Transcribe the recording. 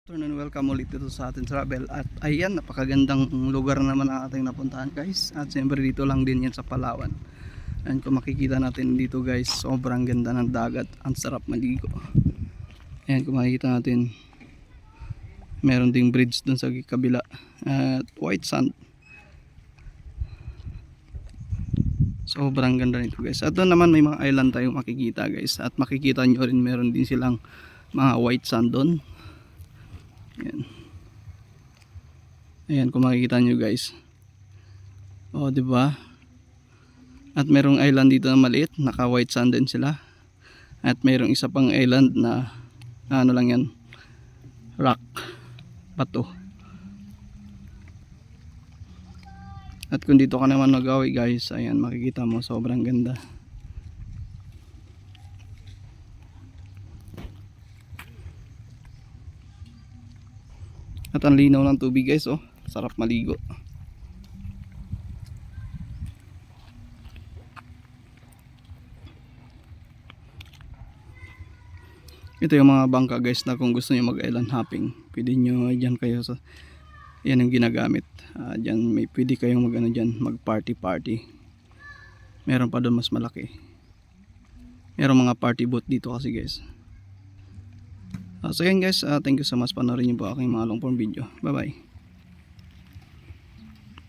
Afternoon, welcome ulit dito sa ating travel. At ayan, napakagandang lugar naman ang ating napuntahan guys. At siyempre dito lang din yan sa Palawan. And kung makikita natin dito guys, sobrang ganda ng dagat. Ang sarap maligo. Ayan, kung makikita natin, meron ding bridge dun sa kabila. At white sand. Sobrang ganda nito guys. At doon naman may mga island tayong makikita guys. At makikita nyo rin meron din silang mga white sand doon. Ayan. Ayan kung makikita nyo guys. O, di ba? At merong island dito na maliit, naka white sand din sila. At merong isa pang island na ano lang yan, rock, bato. At kung dito ka naman magawi guys, ayan makikita mo sobrang ganda. At ang linaw ng tubig guys, oh, sarap maligo. Ito yung mga bangka guys na kung gusto niyo mag island hopping, pwede nyo dyan kayo sa, yan yung ginagamit. Dyan may pwede kayong mag ano dyan, mag party party. Meron pa doon mas malaki. Meron mga party boat dito kasi guys. So yan guys, thank you so much, panoorin niyo po aking mga long form video. Bye bye.